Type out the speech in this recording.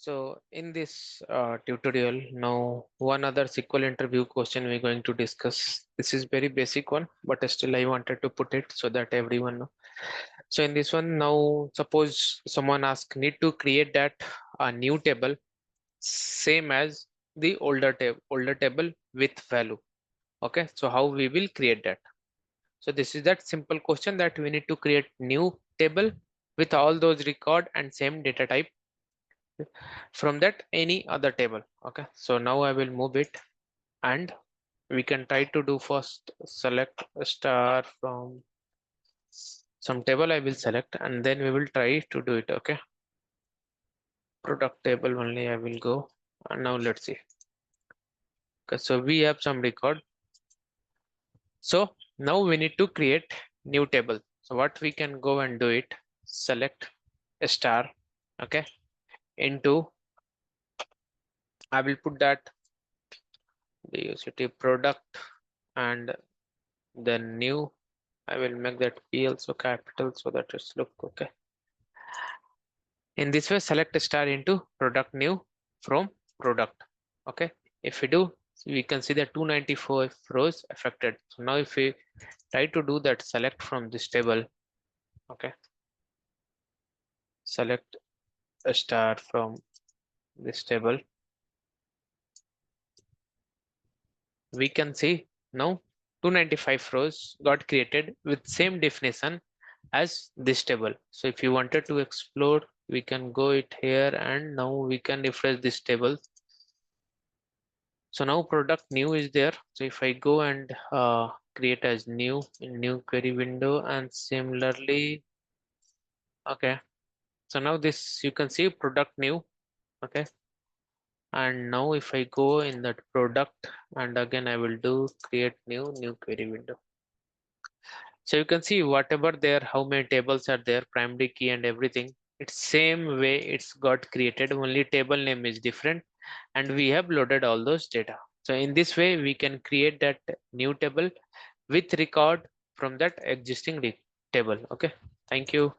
So in this tutorial, now one other SQL interview question we're going to discuss. This is very basic one, but still I wanted to put it so that everyone know. So in this one, now suppose someone asks, need to create that a new table same as the older table with value. Okay, so how we will create that? So this is that simple question that we need to create new table with all those record and same data type from that any other table. Okay, so now I will move it and we can try to do first select a star from some table I will select and then we will try to do it. Okay, product table only I will go and now let's see. Okay, so we have some record, so now we need to create new table. So what we can go and do it, select a star. Okay, into I will put that the UCT product and then new. I will make that P also capital so that it's look okay. In this way, select a star into product new from product. Okay. If we do, we can see the 294 rows affected. So now if we try to do that, select from this table. Okay. Select a star from this table. We can see now 295 rows got created with same definition as this table. So if you wanted to explore, we can go it here and now we can refresh this table. So now product new is there. So if I go and create as new in new query window and similarly, okay. So now this you can see product new, okay. And now if I go in that product and again I will do create new query window. So you can see whatever there, how many tables are there, primary key and everything. It's same way it's got created, only table name is different and we have loaded all those data. So in this way, we can create that new table with record from that existing table. Okay, thank you.